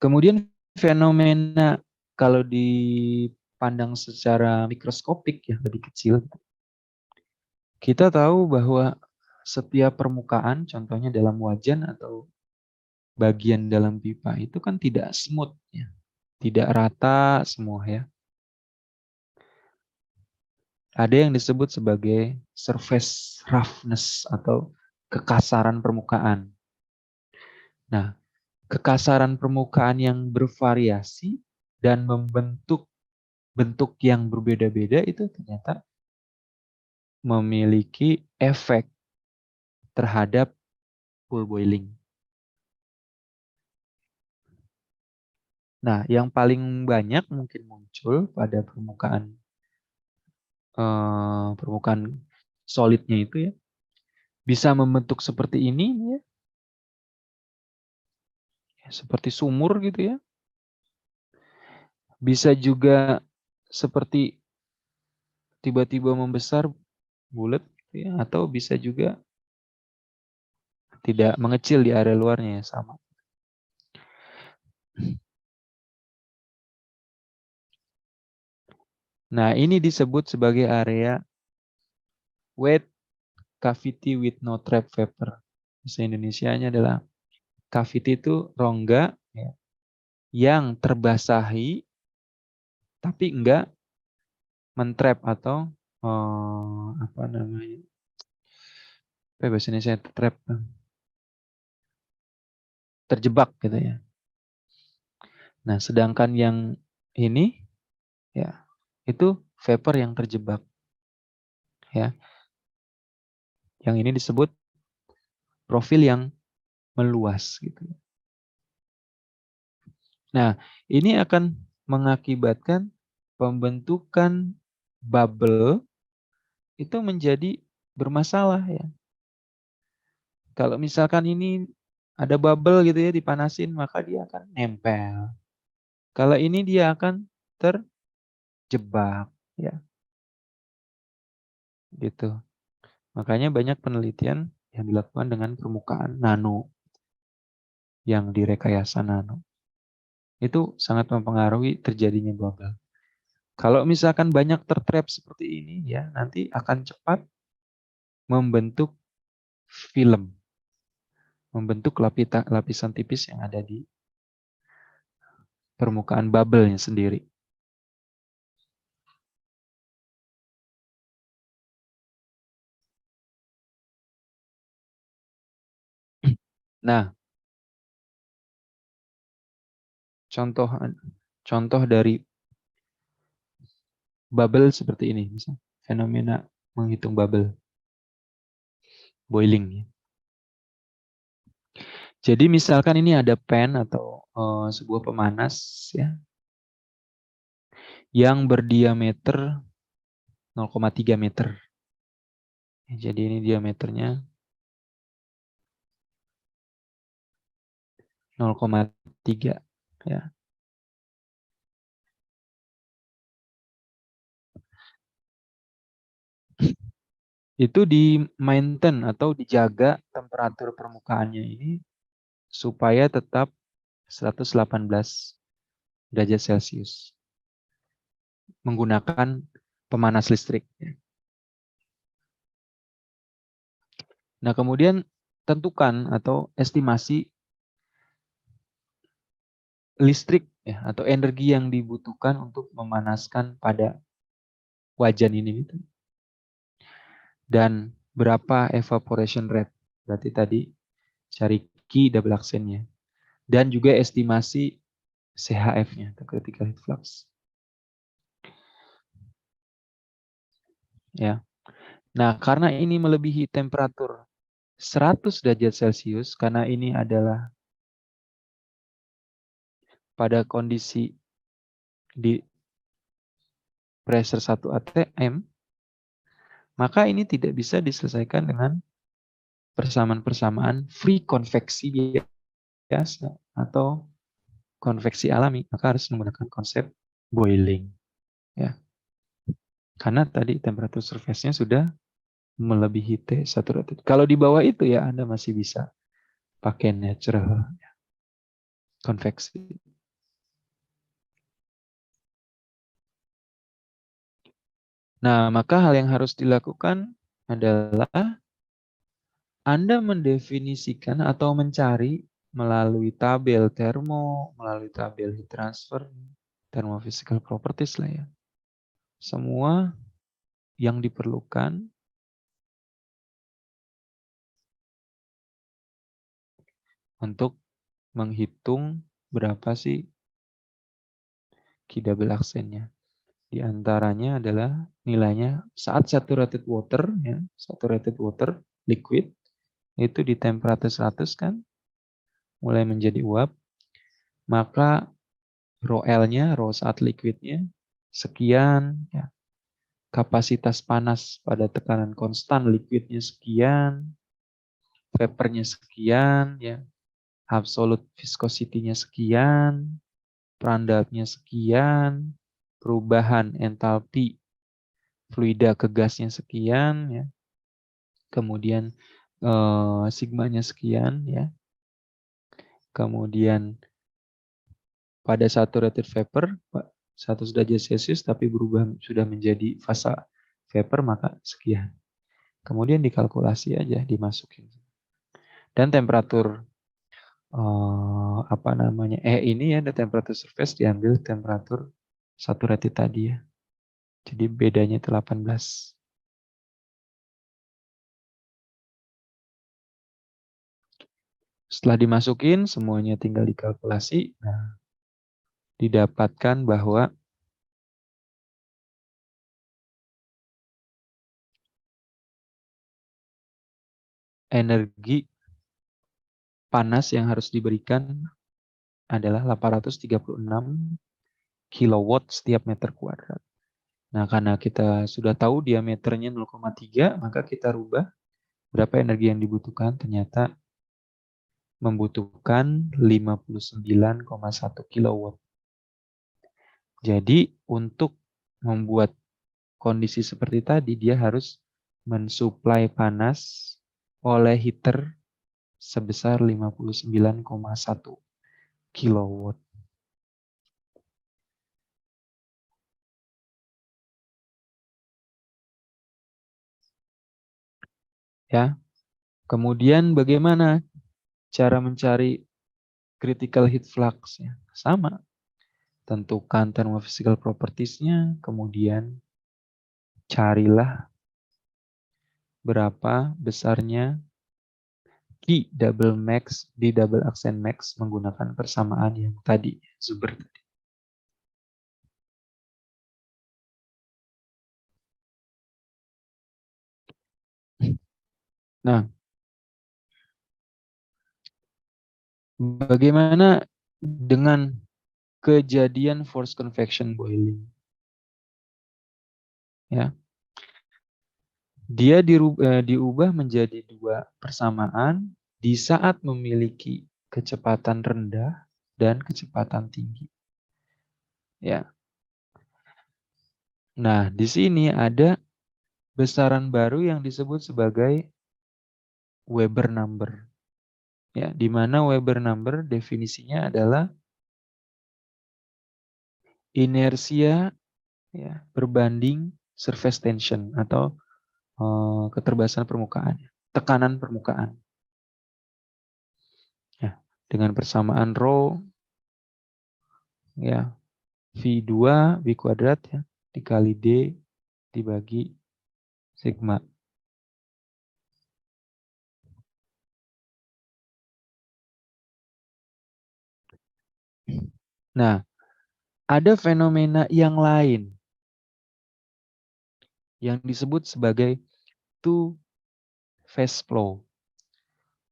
kemudian fenomena kalau dipandang secara mikroskopik ya lebih kecil, kita tahu bahwa setiap permukaan, contohnya dalam wajan atau bagian dalam pipa itu kan tidak smooth, ya. Tidak rata semua ya. Ada yang disebut sebagai surface roughness atau kekasaran permukaan. Nah, kekasaran permukaan yang bervariasi dan membentuk bentuk yang berbeda-beda itu ternyata memiliki efek terhadap pool boiling. Nah, yang paling banyak mungkin muncul pada permukaan solidnya itu ya, bisa membentuk seperti ini ya, seperti sumur gitu ya. Bisa juga seperti tiba-tiba membesar bulat gitu ya, atau bisa juga tidak mengecil di area luarnya ya, sama. Nah, ini disebut sebagai area wet cavity with no trap vapor. Bahasa Indonesianya adalah cavity itu rongga ya, yang terbasahi tapi enggak mentrap atau apa namanya? Bahasa Indonesia trap, terjebak gitu ya. Nah, sedangkan yang ini ya itu vapor yang terjebak ya. Yang ini disebut profil yang meluas gitu. Nah, ini akan mengakibatkan pembentukan bubble itu menjadi bermasalah ya. Kalau misalkan ini ada bubble gitu ya, dipanasin, maka dia akan nempel. Kalau ini dia akan terjebak ya. Gitu. Makanya banyak penelitian yang dilakukan dengan permukaan nano yang direkayasa nano. Itu sangat mempengaruhi terjadinya bubble. Kalau misalkan banyak tertrap seperti ini ya, nanti akan cepat membentuk film, membentuk lapisan tipis yang ada di permukaan bubble-nya sendiri. Nah, contoh dari bubble seperti ini, misalnya fenomena menghitung bubble boiling. Jadi misalkan ini ada pan atau sebuah pemanas ya, yang berdiameter 0,3 meter. Jadi ini diameternya 0,3 ya. Itu di maintain atau dijaga temperatur permukaannya ini supaya tetap 118 derajat Celcius menggunakan pemanas listrik. Nah, kemudian tentukan atau estimasi listrik ya, atau energi yang dibutuhkan untuk memanaskan pada wajan ini gitu. Dan berapa evaporation rate. Berarti tadi cari key double accent-nya. Dan juga estimasi CHF-nya, critical heat flux. Ya. Nah, karena ini melebihi temperatur 100 derajat Celcius, karena ini adalah pada kondisi di pressure 1 atm, maka ini tidak bisa diselesaikan dengan persamaan-persamaan free konveksi biasa atau konveksi alami, maka harus menggunakan konsep boiling. Ya. Karena tadi temperatur surface-nya sudah melebihi T saturated. Kalau di bawah itu ya Anda masih bisa pakai natural konveksi. Nah, maka hal yang harus dilakukan adalah Anda mendefinisikan atau mencari melalui tabel termo, melalui tabel heat transfer, thermophysical properties lah ya. Semua yang diperlukan untuk menghitung berapa sih key double accent-nya. Di antaranya adalah nilainya saat saturated water, ya, saturated water liquid itu di temperatur 100 kan, mulai menjadi uap, maka rho L-nya, rho saat liquidnya sekian, ya. Kapasitas panas pada tekanan konstan liquidnya sekian, vapornya sekian, ya, absolute viscosity-nya sekian, perandapnya sekian, perubahan entalpi fluida ke gasnya sekian, ya. Kemudian sigmanya sekian, ya. Kemudian pada saturated vapor 100 derajat Celcius tapi berubah sudah menjadi fase vapor maka sekian. Kemudian dikalkulasi aja, dimasukin. Dan temperatur ini ya, ada temperatur surface diambil temperatur saturated tadi ya. Jadi bedanya itu 18. Setelah dimasukin, semuanya tinggal dikalkulasi. Nah, didapatkan bahwa energi panas yang harus diberikan adalah 836 kilowatt setiap meter kuadrat. Nah, karena kita sudah tahu diameternya 0,3, maka kita rubah berapa energi yang dibutuhkan. Ternyata membutuhkan 59,1 kilowatt. Jadi untuk membuat kondisi seperti tadi, dia harus mensuplai panas oleh heater sebesar 59,1 kilowatt. Ya. Kemudian bagaimana cara mencari critical heat flux? Ya, sama. Tentukan thermophysical properties-nya, kemudian carilah berapa besarnya Q double max di double accent max menggunakan persamaan yang tadi, Zuber tadi. Nah, bagaimana dengan kejadian forced convection boiling? Ya, dia diubah menjadi dua persamaan di saat memiliki kecepatan rendah dan kecepatan tinggi. Ya. Nah, di sini ada besaran baru yang disebut sebagai Weber number. Ya, di mana Weber number definisinya adalah inersia ya berbanding surface tension atau keterbasan permukaan, tekanan permukaan. Ya, dengan persamaan rho ya V2 V kuadrat ya dikali D dibagi sigma. Nah, ada fenomena yang lain yang disebut sebagai two phase flow.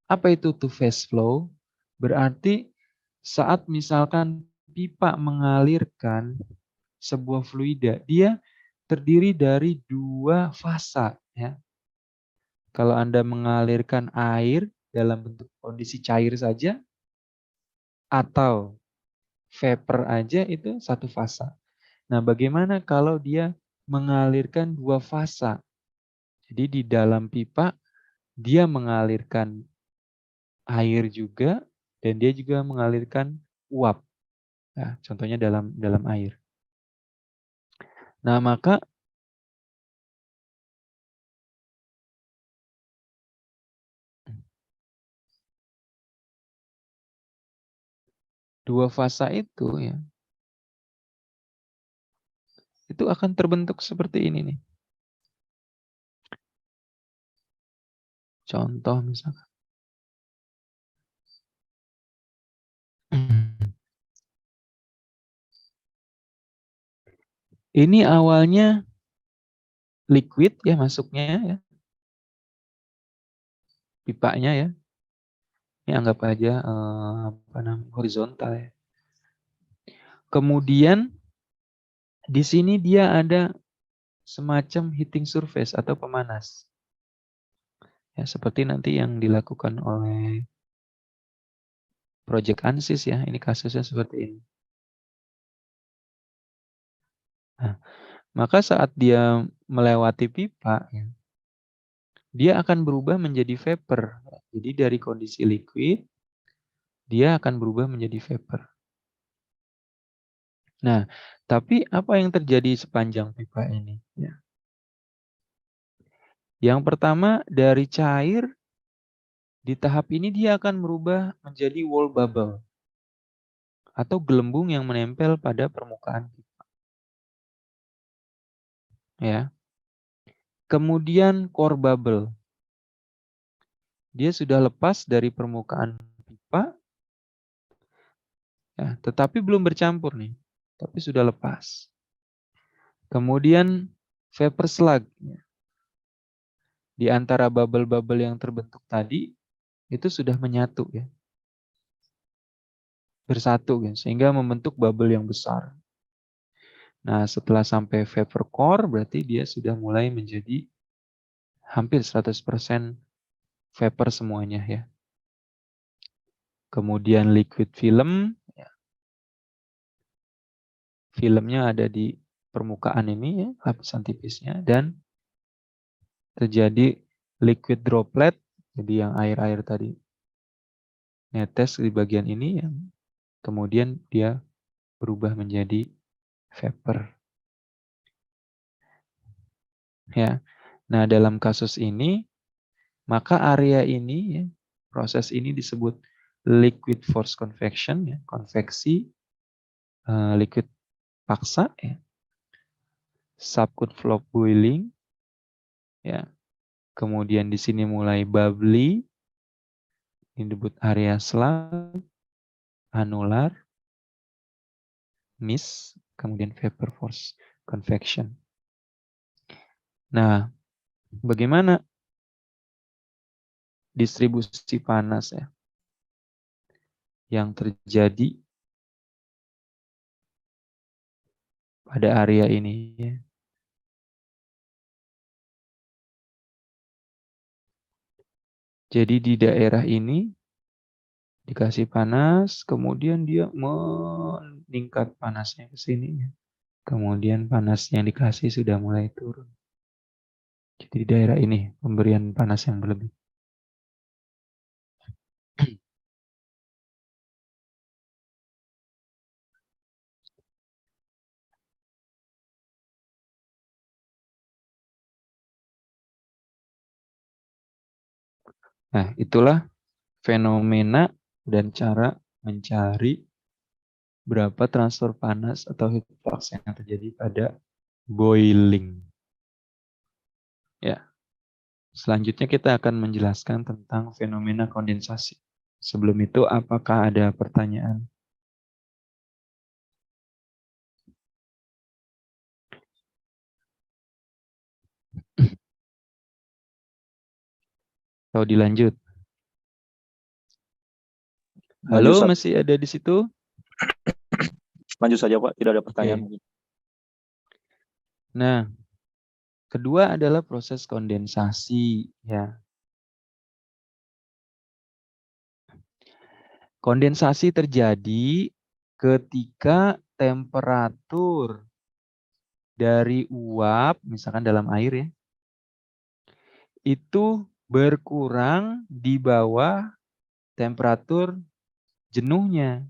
Apa itu two phase flow? Berarti saat misalkan pipa mengalirkan sebuah fluida, dia terdiri dari dua fasa ya. Kalau Anda mengalirkan air dalam bentuk kondisi cair saja atau vapor aja itu satu fasa. Nah, bagaimana kalau dia mengalirkan dua fasa? Jadi di dalam pipa dia mengalirkan air juga dan dia juga mengalirkan uap. Nah, contohnya dalam air. Nah, maka dua fasa itu akan terbentuk seperti ini nih. Contoh misalkan. Ini awalnya liquid ya masuknya ya. Pipanya ya. Ini anggap aja horizontal ya. Kemudian di sini dia ada semacam heating surface atau pemanas. Ya, seperti nanti yang dilakukan oleh Project ANSYS ya. Ini kasusnya seperti ini. Nah, maka saat dia melewati pipa, ya, dia akan berubah menjadi vapor. Jadi dari kondisi liquid, dia akan berubah menjadi vapor. Nah, tapi apa yang terjadi sepanjang pipa ini? Ya. Yang pertama dari cair, di tahap ini dia akan berubah menjadi wall bubble atau gelembung yang menempel pada permukaan pipa. Ya. Kemudian core bubble. Dia sudah lepas dari permukaan pipa, ya, tetapi belum bercampur nih, tapi sudah lepas. Kemudian vapor slug. Ya. Di antara bubble-bubble yang terbentuk tadi, itu sudah menyatu ya. Bersatu ya, sehingga membentuk bubble yang besar. Nah, setelah sampai vapor core, berarti dia sudah mulai menjadi hampir 100% vapor semuanya ya. Kemudian liquid film, ya. Filmnya ada di permukaan ini ya, lapisan tipisnya, dan terjadi liquid droplet, jadi yang air-air tadi netes di bagian ini, ya. Kemudian dia berubah menjadi vapor. Ya. Nah, dalam kasus ini Maka area ini, ya, proses ini disebut liquid force convection, ya, konveksi liquid paksa, ya, subcooled flow boiling, ya. Kemudian di sini mulai bubbly, ini disebut area slump, anular, mist, kemudian vapor force convection. Nah, bagaimana distribusi panas, ya, yang terjadi pada area ini, ya? Jadi di daerah ini dikasih panas, kemudian dia meningkat panasnya ke sini. Kemudian panas yang dikasih sudah mulai turun. Jadi di daerah ini pemberian panas yang berlebih. Nah, itulah fenomena dan cara mencari berapa transfer panas atau heat flux yang terjadi pada boiling. Ya. Selanjutnya kita akan menjelaskan tentang fenomena kondensasi. Sebelum itu, apakah ada pertanyaan? Atau dilanjut? Halo, masih ada di situ? Lanjut saja, Pak. Tidak ada pertanyaan. Oke. Nah, kedua adalah proses kondensasi, ya. Kondensasi terjadi ketika temperatur dari uap, misalkan dalam air, ya, itu berkurang di bawah temperatur jenuhnya.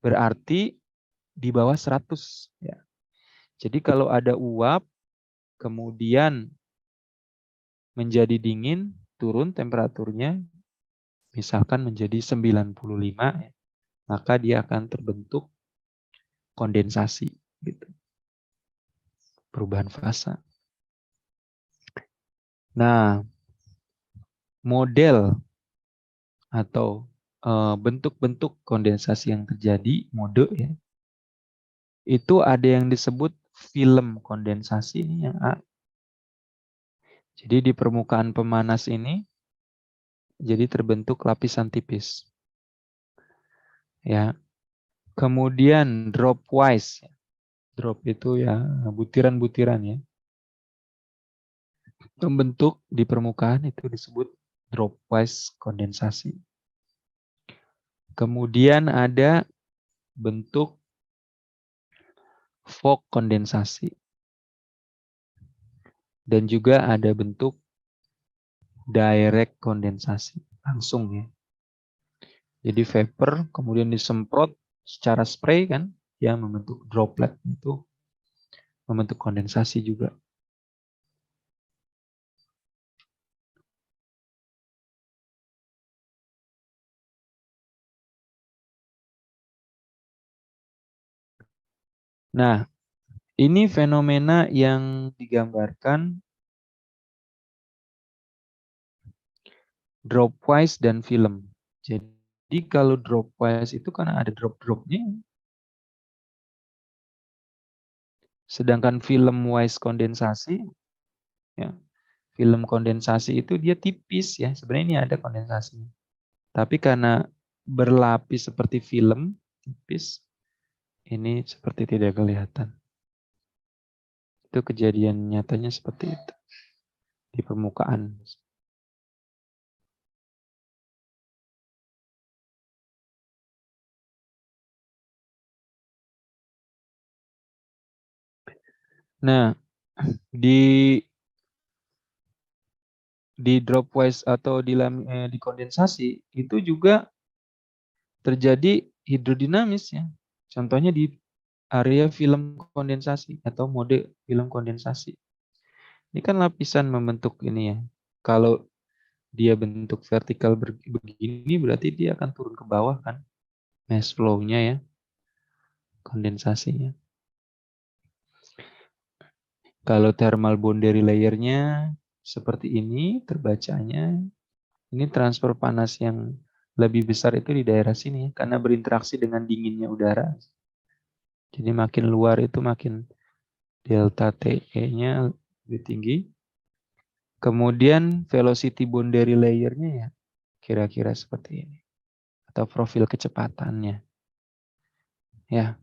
Berarti di bawah 100, ya. Jadi kalau ada uap kemudian menjadi dingin, turun temperaturnya misalkan menjadi 95, ya, maka dia akan terbentuk kondensasi, gitu. Perubahan fasa. Nah, model atau bentuk-bentuk kondensasi yang terjadi, mode, ya, itu ada yang disebut film kondensasi, ini yang A. Jadi di permukaan pemanas ini jadi terbentuk lapisan tipis, ya. Kemudian dropwise. Drop itu ya butiran-butiran, ya, membentuk di permukaan, itu disebut dropwise kondensasi. Kemudian ada bentuk fog kondensasi. Dan juga ada bentuk direct kondensasi, langsung, ya. Jadi vapor kemudian disemprot secara spray, kan, dia membentuk droplet, itu membentuk kondensasi juga. Nah, ini fenomena yang digambarkan dropwise dan film. Jadi kalau dropwise itu karena ada drop-dropnya. Sedangkan film wise kondensasi, ya, film kondensasi itu dia tipis, ya. Sebenarnya ini ada kondensasi. Tapi karena berlapis seperti film, tipis, ini seperti tidak kelihatan. Itu kejadian nyatanya seperti itu di permukaan. Nah, di dropwise atau di kondensasi itu juga terjadi hidrodinamis, ya. Contohnya di area film kondensasi atau mode film kondensasi. Ini kan lapisan membentuk ini, ya, Kalau dia bentuk vertikal begini berarti dia akan turun ke bawah kan, mass flow-nya ya, kondensasinya. Kalau thermal boundary layer-nya seperti ini terbacanya, ini transfer panas yang lebih besar itu di daerah sini karena berinteraksi dengan dinginnya udara. Jadi makin luar itu makin delta TE-nya lebih tinggi. Kemudian velocity boundary layer-nya ya kira-kira seperti ini. Atau profil kecepatannya. Ya.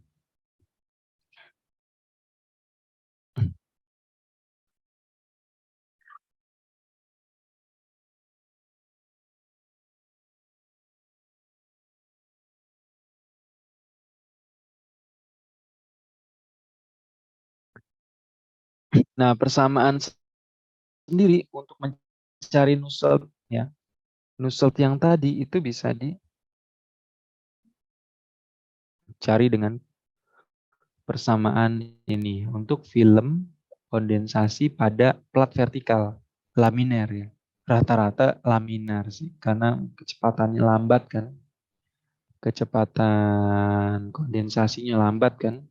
Nah, persamaan sendiri untuk mencari Nusselt ya. Nusselt yang tadi itu bisa dicari dengan persamaan ini untuk film kondensasi pada plat vertikal laminer ya. Rata-rata laminar sih karena kecepatannya lambat kan. Kecepatan kondensasinya lambat kan.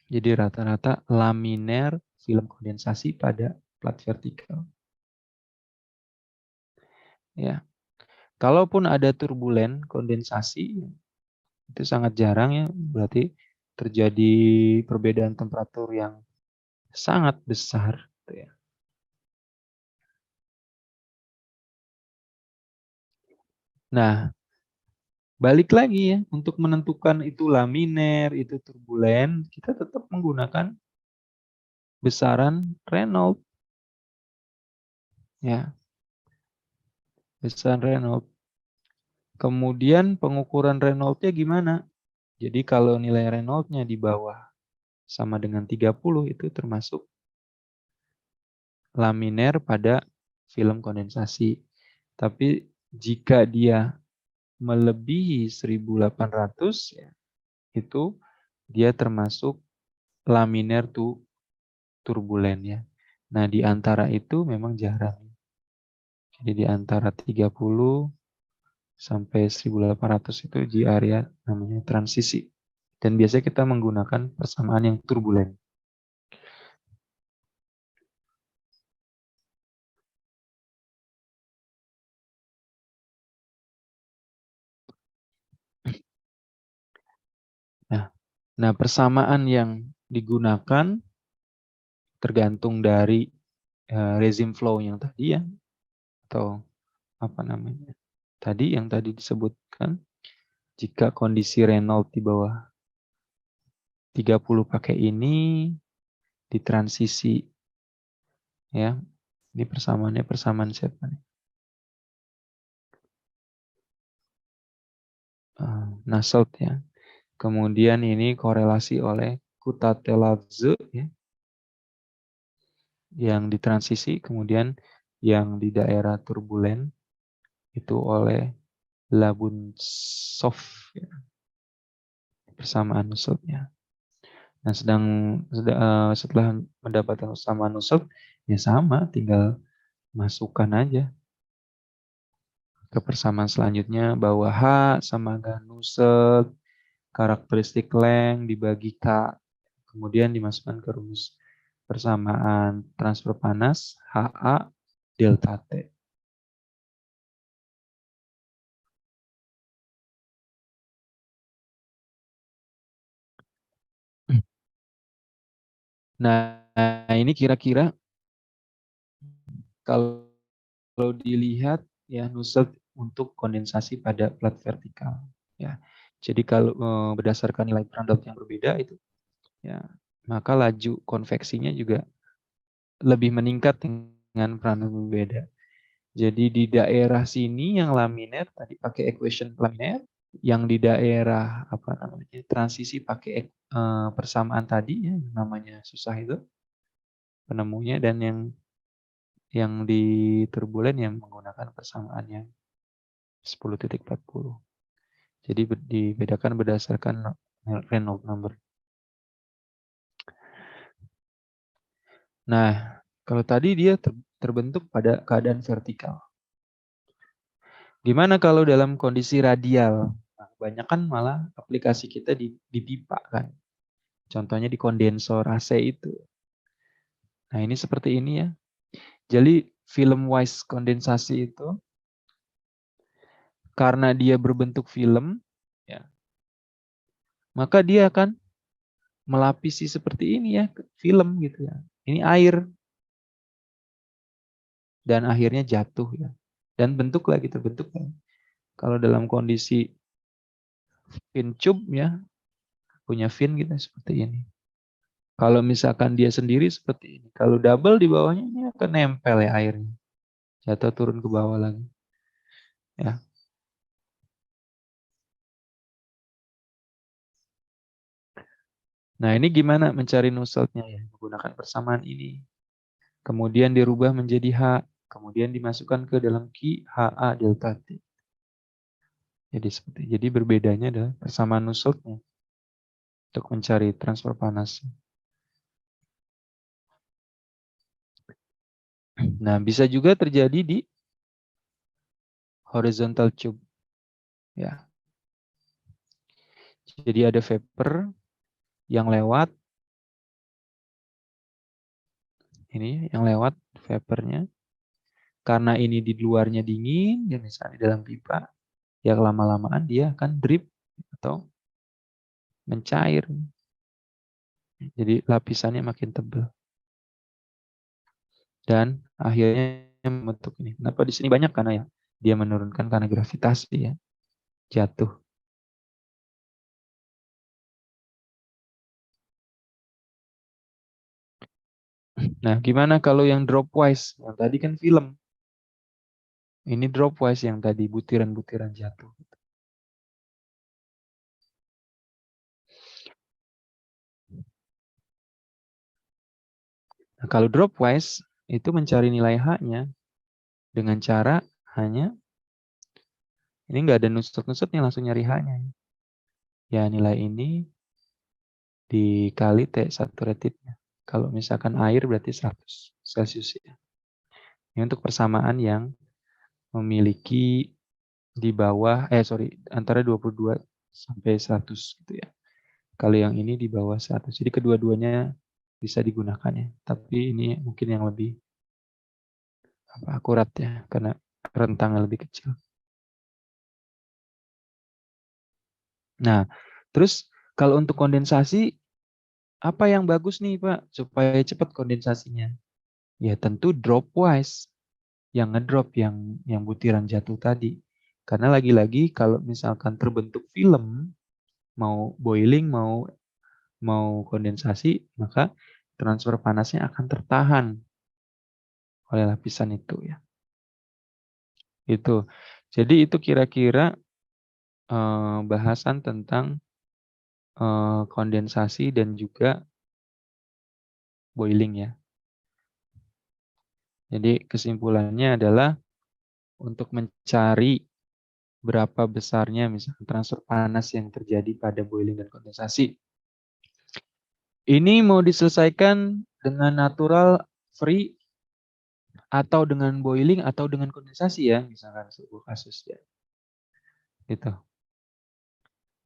Jadi rata-rata laminer film kondensasi pada plat vertikal. Ya. Kalaupun ada turbulen kondensasi itu sangat jarang ya, berarti terjadi perbedaan temperatur yang sangat besar gitu ya. Nah, balik lagi ya, untuk menentukan itu laminer, itu turbulen, kita tetap menggunakan besaran Reynolds. Ya, besaran Reynolds. Kemudian pengukuran Reynolds-nya gimana? Jadi kalau nilai Reynolds-nya di bawah sama dengan 30 itu termasuk laminer pada film kondensasi. Tapi jika dia melebihi 1800 ya, itu dia termasuk laminer turbulen ya. Nah, di antara itu memang jarang. Jadi di antara 30 sampai 1800 itu di area namanya transisi. Dan biasanya kita menggunakan persamaan yang turbulen. Nah, persamaan yang digunakan tergantung dari rezim flow yang tadi ya, atau apa namanya tadi yang tadi disebutkan. Jika kondisi Reynolds di bawah 30 pakai ini, di transisi ya, ini persamaannya persamaan siapa nih? Nusselt ya. Kemudian ini korelasi oleh Kutateladze ya, yang di transisi, kemudian yang di daerah turbulen itu oleh Labunsov ya, persamaan Nusseltnya. Nah, setelah mendapatkan persamaan Nusselt ya sama, tinggal masukkan aja ke persamaan selanjutnya bahwa H sama dengan Nusselt, karakteristik length dibagi K, kemudian dimasukkan ke rumus persamaan transfer panas HA delta T. Nah, ini kira-kira kalau dilihat ya Nusselt untuk kondensasi pada plat vertikal ya. Jadi kalau berdasarkan nilai Prandtl yang berbeda itu ya, maka laju konveksinya juga lebih meningkat dengan Prandtl yang berbeda. Jadi di daerah sini yang laminer tadi pakai equation laminer, yang di daerah apa namanya transisi pakai persamaan tadi ya, namanya susah itu penemunya, dan yang di turbulen yang menggunakan persamaannya 10.40. Jadi dibedakan berdasarkan Reynolds number. Nah, kalau tadi dia terbentuk pada keadaan vertikal. Gimana kalau dalam kondisi radial? Nah, kebanyakan malah aplikasi kita di pipa kan. Contohnya di kondensor AC itu. Nah, ini seperti ini ya. Jadi film wise kondensasi itu karena dia berbentuk film, ya, maka dia akan melapisi seperti ini ya, film gitu ya. Ini air dan akhirnya jatuh ya. Dan bentuk lagi terbentuk ya. Kalau dalam kondisi fin tube ya, punya fin gitu seperti ini. Kalau misalkan dia sendiri seperti ini. Kalau double di bawahnya ini akan nempel ya airnya. Jatuh turun ke bawah lagi. Ya. Nah, ini gimana mencari nusseltnya ya? Menggunakan persamaan ini. Kemudian dirubah menjadi H. Kemudian dimasukkan ke dalam Q HA delta T. Jadi berbedanya adalah persamaan nusseltnya untuk mencari transfer panas. Nah, bisa juga terjadi di horizontal tube. Ya. Jadi ada vapor yang lewat. Ini yang lewat vapornya. Karena ini di luarnya dingin, ya misalnya di dalam pipa, ya lama-lamaan dia akan drip atau mencair. Jadi lapisannya makin tebal. Dan akhirnya membentuk ini. Kenapa di sini banyak? Karena ya dia menurunkan karena gravitasi ya. Jatuh. Nah, gimana kalau yang dropwise? Yang tadi kan film. Ini dropwise yang tadi butiran-butiran jatuh. Nah, kalau dropwise itu mencari nilai H-nya dengan cara hanya ini nggak ada nusut-nusutnya, langsung nyari H-nya. Ya nilai ini dikali T saturated-nya. Kalau misalkan air berarti 100 Celsius ya. Ini untuk persamaan yang memiliki di bawah antara 22 sampai 100 gitu ya. Kalau yang ini di bawah 100. Jadi kedua-duanya bisa digunakan ya. Tapi ini mungkin yang lebih akurat ya karena rentangnya lebih kecil. Nah, terus kalau untuk kondensasi apa yang bagus nih Pak supaya cepat kondensasinya? Ya tentu dropwise. Yang ngedrop yang butiran jatuh tadi. Karena lagi-lagi kalau misalkan terbentuk film, mau boiling, mau kondensasi, maka transfer panasnya akan tertahan oleh lapisan itu ya. Itu. Jadi itu kira-kira bahasan tentang kondensasi dan juga boiling ya. Jadi kesimpulannya adalah untuk mencari berapa besarnya misalnya transfer panas yang terjadi pada boiling dan kondensasi. Ini mau diselesaikan dengan natural, free, atau dengan boiling, atau dengan kondensasi ya, misalkan sebuah kasus ya. Gitu.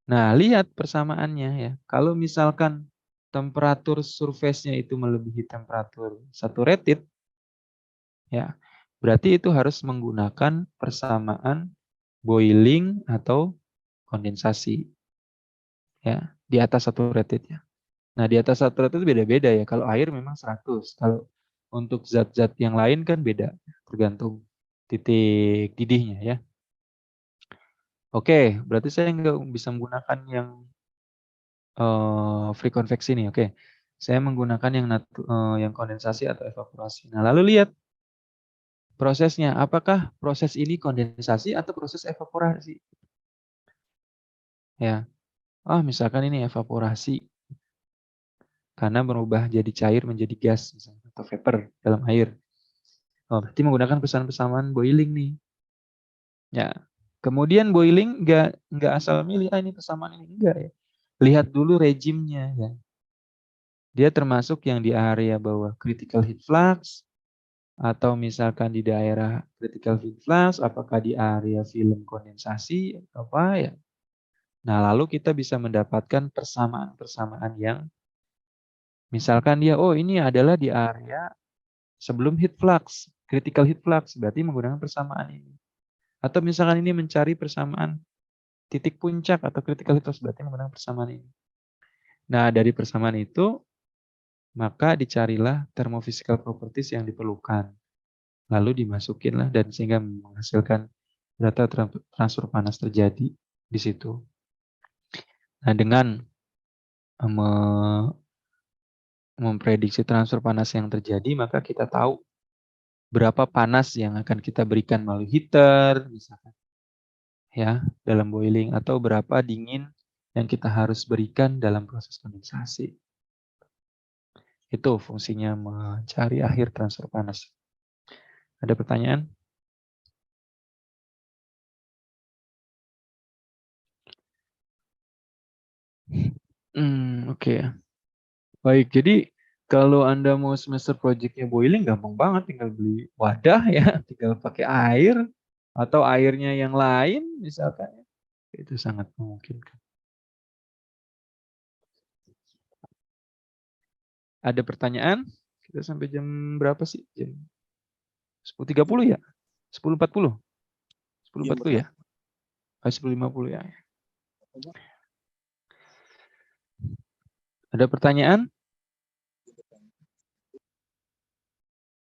Nah, lihat persamaannya ya. Kalau misalkan temperatur surface-nya itu melebihi temperatur saturated, ya, berarti itu harus menggunakan persamaan boiling atau kondensasi. Ya, di atas saturated ya. Nah, di atas saturated itu beda-beda ya. Kalau air memang 100. Kalau untuk zat-zat yang lain kan beda. Tergantung titik didihnya ya. Oke, berarti saya nggak bisa menggunakan yang free convection ini. Oke, saya menggunakan yang kondensasi atau evaporasi. Nah, lalu lihat prosesnya. Apakah proses ini kondensasi atau proses evaporasi? Ya, misalkan ini evaporasi. Karena berubah jadi cair menjadi gas misalnya, atau vapor dalam air. Berarti menggunakan persamaan boiling nih. Ya. Kemudian boiling nggak asal milih ini persamaan ini enggak ya. Lihat dulu rejimnya ya. Dia termasuk yang di area bawah critical heat flux atau misalkan di daerah critical heat flux, apakah di area film kondensasi atau apa ya. Nah, lalu kita bisa mendapatkan persamaan-persamaan yang misalkan dia, oh ini adalah di area sebelum heat flux, critical heat flux, berarti menggunakan persamaan ini. Atau misalkan ini mencari persamaan titik puncak atau critical heat flux, berarti menggunakan persamaan ini. Nah, dari persamaan itu, maka dicarilah thermophysical properties yang diperlukan. Lalu dimasukinlah dan sehingga menghasilkan data transfer panas terjadi di situ. Nah, dengan memprediksi transfer panas yang terjadi, maka kita tahu berapa panas yang akan kita berikan melalui heater, misalkan, ya, dalam boiling, atau berapa dingin yang kita harus berikan dalam proses kondensasi. Itu fungsinya mencari akhir transfer panas. Ada pertanyaan? Oke. Baik, jadi kalau Anda mau semester projectnya boiling, gampang banget, tinggal beli wadah ya, tinggal pakai air, atau airnya yang lain misalkan. Itu sangat memungkinkan. Ada pertanyaan? Kita sampai jam berapa sih? Jam 10.30 ya? 10.40? 10.40 ya? 10.50 ya? Ada pertanyaan?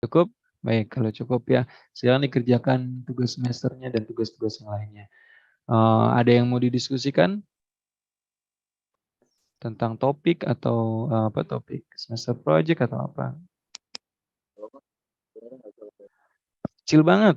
Cukup? Baik, kalau cukup ya, silakan dikerjakan tugas semesternya dan tugas-tugas yang lainnya. Ada yang mau didiskusikan tentang topik atau apa topik semester project atau apa? Kecil banget.